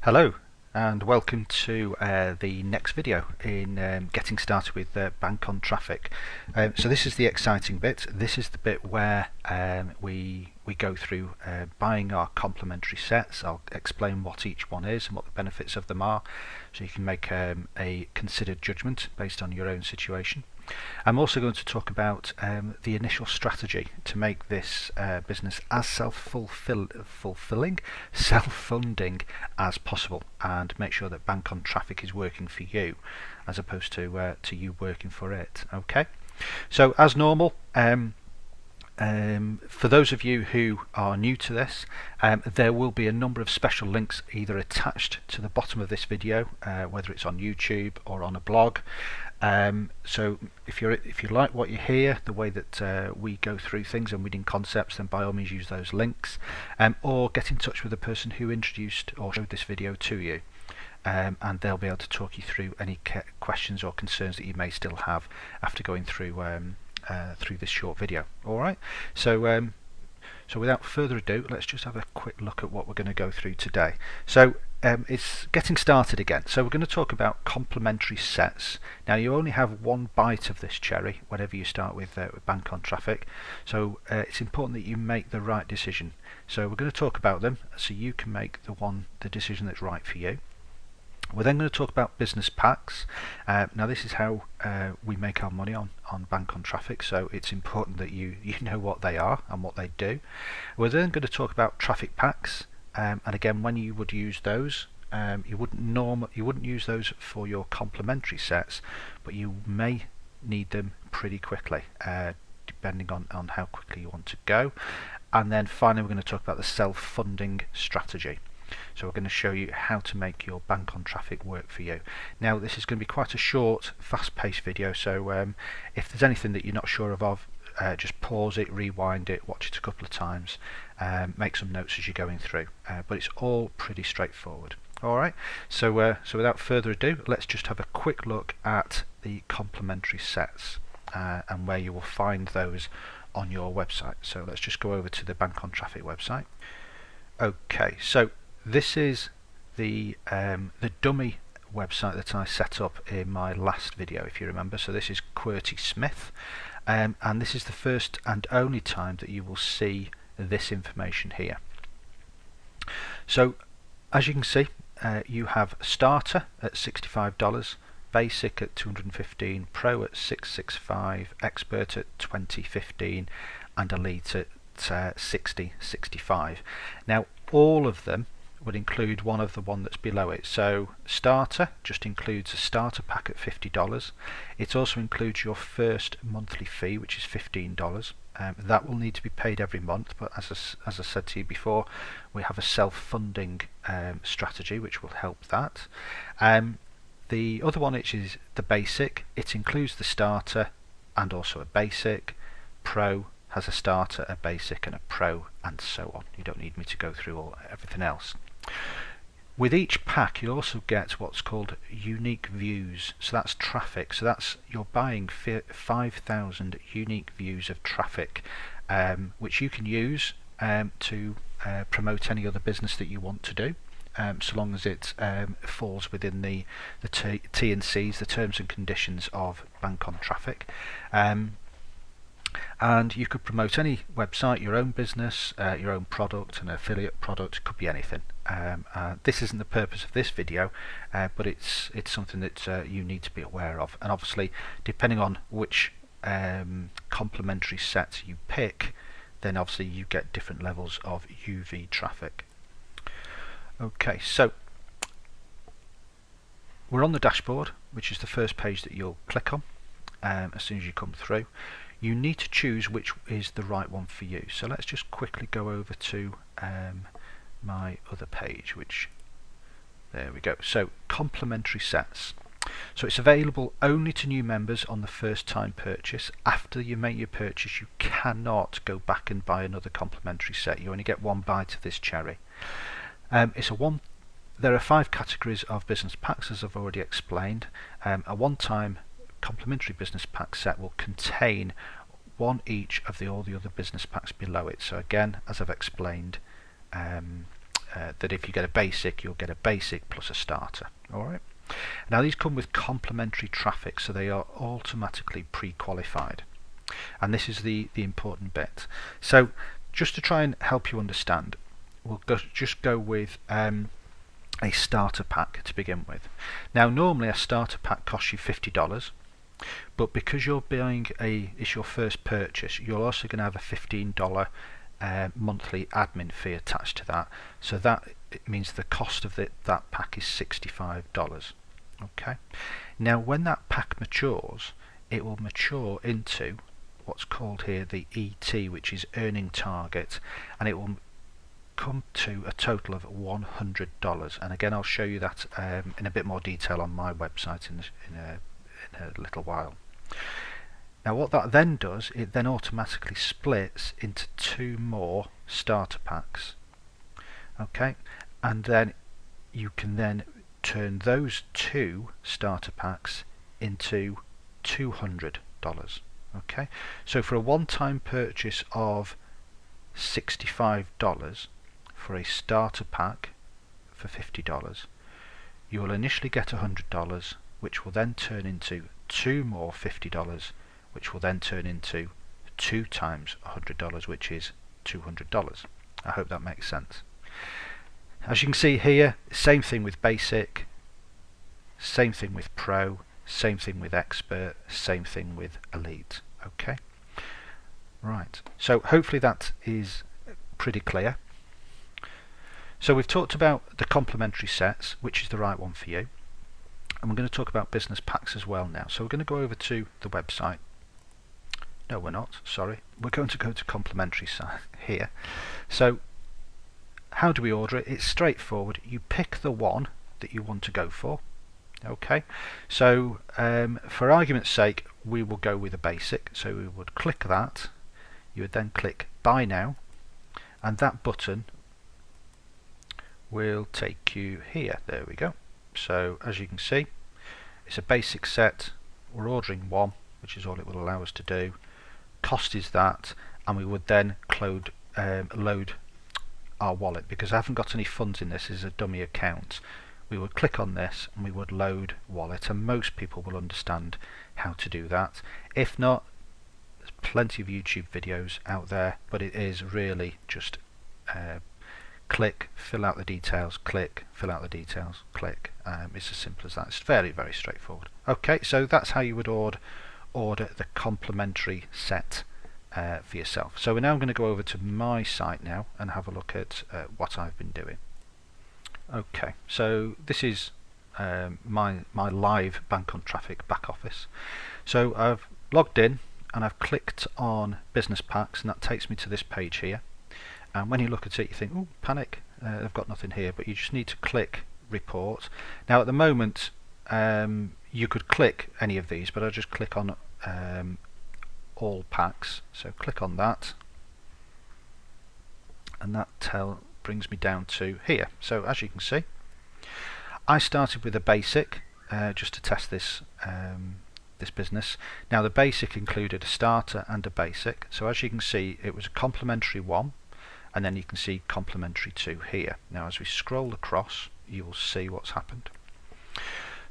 Hello and welcome to the next video in getting started with bank on traffic. So this is the exciting bit. This is the bit where we go through buying our complementary sets. I'll explain what each one is and what the benefits of them are, so you can make a considered judgment based on your own situation. I'm also going to talk about the initial strategy to make this business as self-fulfilling, self-funding as possible, and make sure that bank on traffic is working for you as opposed to you working for it. Okay, so as normal, for those of you who are new to this, there will be a number of special links either attached to the bottom of this video, whether it's on YouTube or on a blog. So if you like what you hear, the way that we go through things and reading concepts, then by all means use those links, or get in touch with the person who introduced or showed this video to you, and they'll be able to talk you through any questions or concerns that you may still have after going through this short video. Alright, so without further ado, let's just have a quick look at what we're going to go through today. So it's getting started again. So we're going to talk about complementary sets. Now you only have one bite of this cherry whenever you start with bank on traffic, so it's important that you make the right decision. So we're going to talk about them so you can make the decision that's right for you. We're then going to talk about business packs. Now this is how we make our money on bank on traffic, so it's important that you know what they are and what they do. We're then going to talk about traffic packs, and again, when you would use those, you wouldn't use those for your complementary sets, but you may need them pretty quickly, depending on how quickly you want to go. And then finally, we're going to talk about the self-funding strategy. So we're going to show you how to make your bank on traffic work for you. Now this is going to be quite a short, fast-paced video, so if there's anything that you're not sure of, just pause it, rewind it, watch it a couple of times, make some notes as you're going through, but it's all pretty straightforward. Alright, so without further ado, let's just have a quick look at the complementary sets and where you will find those on your website. So let's just go over to the bank on traffic website. Okay, so this is the dummy website that I set up in my last video, if you remember. So this is QWERTY Smith, and this is the first and only time that you will see this information here. So as you can see, you have starter at $65, basic at $215, pro at $665, expert at $20.15, and elite at $60.65. Now all of them would include one of the one that's below it. So starter just includes a starter pack at $50. It also includes your first monthly fee, which is $15. That will need to be paid every month, but as I said to you before, we have a self-funding strategy which will help that. The other one, which is the basic, it includes the starter and also a basic. Pro has a starter, a basic and a pro, and so on. You don't need me to go through everything else. With each pack you also get what's called unique views, so that's traffic, so that's you're buying 5,000 unique views of traffic, which you can use to promote any other business that you want to do, so long as it falls within the T&Cs, the terms and conditions of bank on traffic. And you could promote any website, your own business, your own product, an affiliate product, could be anything. This isn't the purpose of this video, but it's something that you need to be aware of, and obviously depending on which complementary set you pick, then obviously you get different levels of UV traffic. Okay, so we're on the dashboard, which is the first page that you'll click on as soon as you come through. You need to choose which is the right one for you. So let's just quickly go over to my other page, which, there we go. So complementary sets. So it's available only to new members on the first time purchase. After you make your purchase, you cannot go back and buy another complementary set. You only get one bite of this cherry. There are 5 categories of business packs, as I've already explained. A one-time complementary business pack set will contain one each of all the other business packs below it. So again, as I've explained that if you get a basic, you'll get a basic plus a starter. Alright. Now these come with complementary traffic, so they are automatically pre-qualified. And this is the important bit. So just to try and help you understand, we'll just go with a starter pack to begin with. Now normally a starter pack costs you $50, but because you're buying it's your first purchase, you're also going to have a $15 monthly admin fee attached to that, so that means the cost of that pack is $65. Okay. Now when that pack matures, it will mature into what's called here the ET, which is earning target, and it will come to a total of $100. And again, I'll show you that in a bit more detail on my website in a little while. Now what that then does, it then automatically splits into 2 more starter packs. Okay, and then you can then turn those 2 starter packs into $200. Okay, so for a one-time purchase of $65 for a starter pack for $50, you will initially get $100, which will then turn into 2 more $50, which will then turn into 2 times $100, which is $200. I hope that makes sense. As you can see here, same thing with basic, same thing with pro, same thing with expert, same thing with elite. Okay, right, so hopefully that is pretty clear. So we've talked about the complementary sets, which is the right one for you, and we're going to talk about business packs as well now. So we're going to go over to the website. No, we're not, sorry, we're going to go to complementary site here. So how do we order it? It's straightforward. You pick the one that you want to go for. Okay, so for argument's sake, we will go with a basic. So we would click that, you would then click buy now, and that button will take you here. There we go. So as you can see, it's a basic set. We're ordering 1, which is all it will allow us to do. Cost is that, and we would then load our wallet, because I haven't got any funds in this. Is a dummy account. We would click on this and we would load wallet, and most people will understand how to do that. If not, there's plenty of YouTube videos out there, but it is really just click, fill out the details, click, fill out the details, click. It's as simple as that. It's very, very straightforward. Okay, so that's how you would order the complementary set for yourself. So we're now going to go over to my site now and have a look at what I've been doing. Okay, so this is my live Bank on Traffic back office. So I've logged in and I've clicked on business packs, and that takes me to this page here. And when you look at it, you think, oh, panic, I've got nothing here, but you just need to click report. Now at the moment, you could click any of these, but I'll just click on all packs. So click on that, and that brings me down to here. So as you can see, I started with a basic just to test this this business. Now the basic included a starter and a basic, so as you can see it was a complimentary 1, and then you can see complimentary 2 here. Now as we scroll across, you will see what's happened.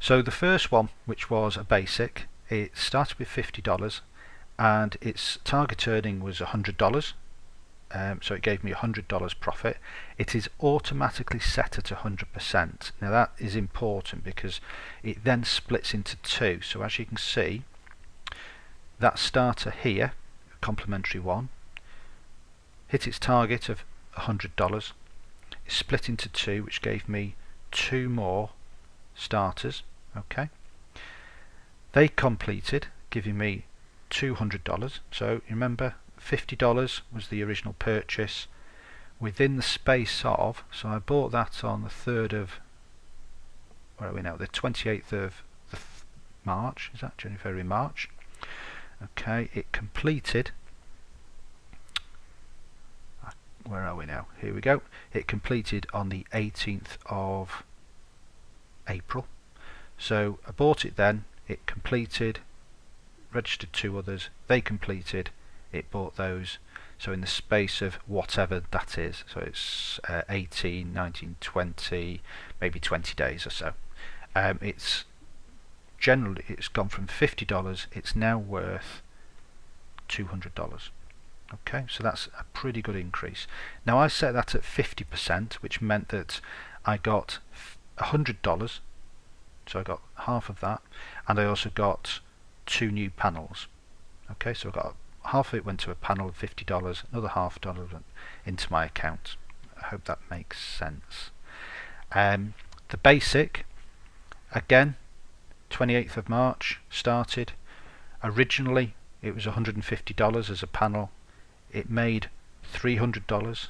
So the first one, which was a basic, it started with $50 and its target earning was $100. So it gave me $100 profit. It is automatically set at 100%. Now that is important because it then splits into 2. So as you can see, that starter here, complimentary 1, hit its target of $100. It split into 2, which gave me 2 more starters. Okay, they completed, giving me $200. So remember, $50 was the original purchase. Within the space of, so I bought that on the 3rd of, where are we now, the 28th of March, is that January, February, March? Okay, it completed, where are we now, here we go, it completed on the 18th of April. So I bought it then, it completed, registered 2 others, they completed, it bought those. So in the space of whatever that is, so it's 18, 19, 20, maybe 20 days or so. It's gone from $50, it's now worth $200. Okay, so that's a pretty good increase. Now I set that at 50%, which meant that I got $100, so I got half of that, and I also got 2 new panels. Okay, so I got half of it went to a panel of $50, another half dollar went into my account. I hope that makes sense. The basic, again, 28th of March started. Originally it was $150 as a panel. It made $300.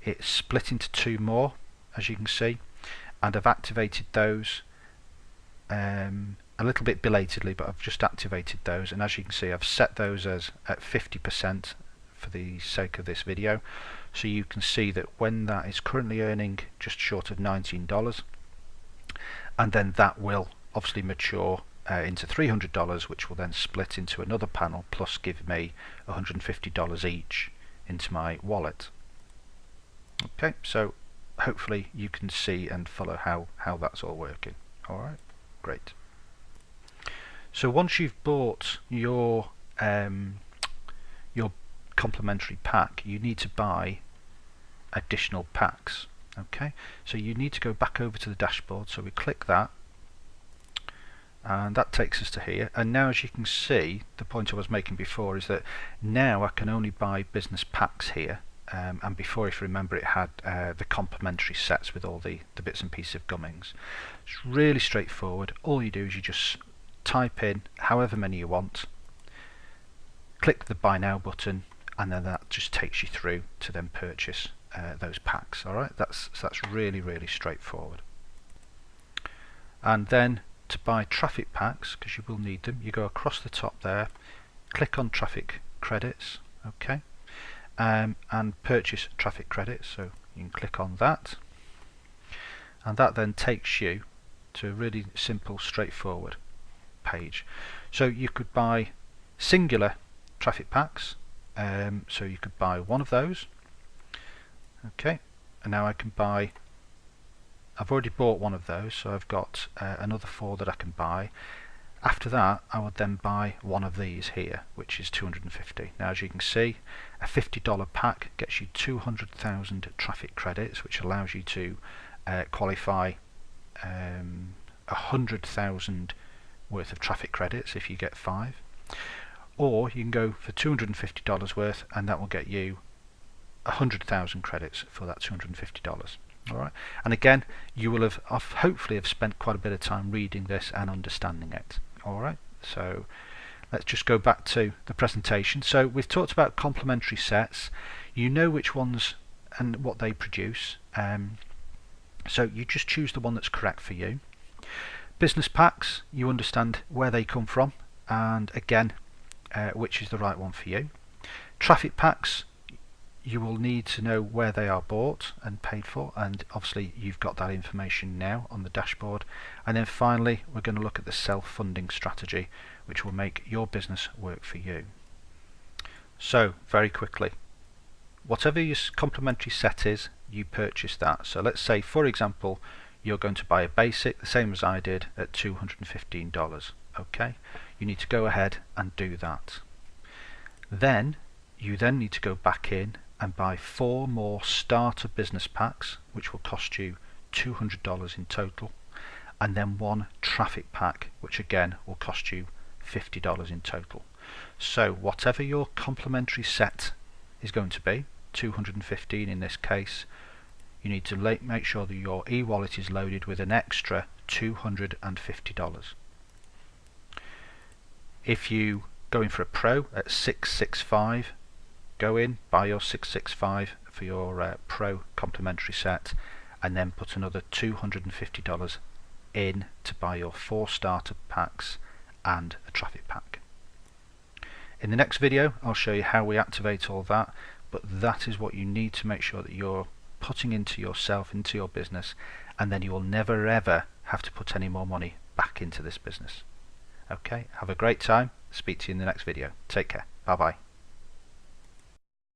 It split into 2 more, as you can see, and I've activated those a little bit belatedly, but I've just activated those, and as you can see I've set those as at 50% for the sake of this video, so you can see that when that is currently earning just short of $19, and then that will obviously mature into $300, which will then split into another panel plus give me $150 each into my wallet. Okay, so hopefully you can see and follow how that's all working. Alright, great. So once you've bought your complementary pack, you need to buy additional packs. Okay, so you need to go back over to the dashboard, so we click that, and that takes us to here. And now, as you can see, the point I was making before is that now I can only buy business packs here, and before, if you remember, it had the complementary sets with all the bits and pieces of gummings. It's really straightforward. All you do is you just type in however many you want, click the buy now button, and then that just takes you through to then purchase those packs. Alright, that's really straightforward. And then to buy traffic packs, because you will need them, you go across the top there, click on traffic credits, okay, and purchase traffic credits. So you can click on that, and that then takes you to a really simple, straightforward page. So you could buy singular traffic packs, so you could buy one of those. Okay, and now I can buy, I've already bought one of those, so I've got another 4 that I can buy. After that I would then buy one of these here, which is 250. Now, as you can see, a $50 pack gets you 200,000 traffic credits, which allows you to qualify 100,000 worth of traffic credits if you get 5. Or you can go for $250 worth, and that will get you 100,000 credits for that $250. Alright, and again, you will have hopefully have spent quite a bit of time reading this and understanding it. Alright, so let's just go back to the presentation. So we've talked about complementary sets. You know which ones and what they produce, so you just choose the one that's correct for you. Business packs, you understand where they come from, and again, which is the right one for you. Traffic packs, you will need to know where they are bought and paid for, and obviously you've got that information now on the dashboard. And then finally, we're going to look at the self-funding strategy, which will make your business work for you. So very quickly, whatever your complementary set is, you purchase that. So let's say, for example, you're going to buy a basic, the same as I did, at $215. Okay, you need to go ahead and do that. Then you need to go back in and buy 4 more starter business packs, which will cost you $200 in total, and then 1 traffic pack, which again will cost you $50 in total. So whatever your complementary set is going to be, 215 in this case, you need to make sure that your e-wallet is loaded with an extra $250. If you go in for a pro at 665, go in, buy your 665 for your pro complementary set, and then put another $250 in to buy your 4 starter packs and a traffic pack. In the next video I'll show you how we activate all that, but that is what you need to make sure that you're putting into yourself, into your business, and then you will never ever have to put any more money back into this business. Okay, have a great time. Speak to you in the next video. Take care. Bye bye.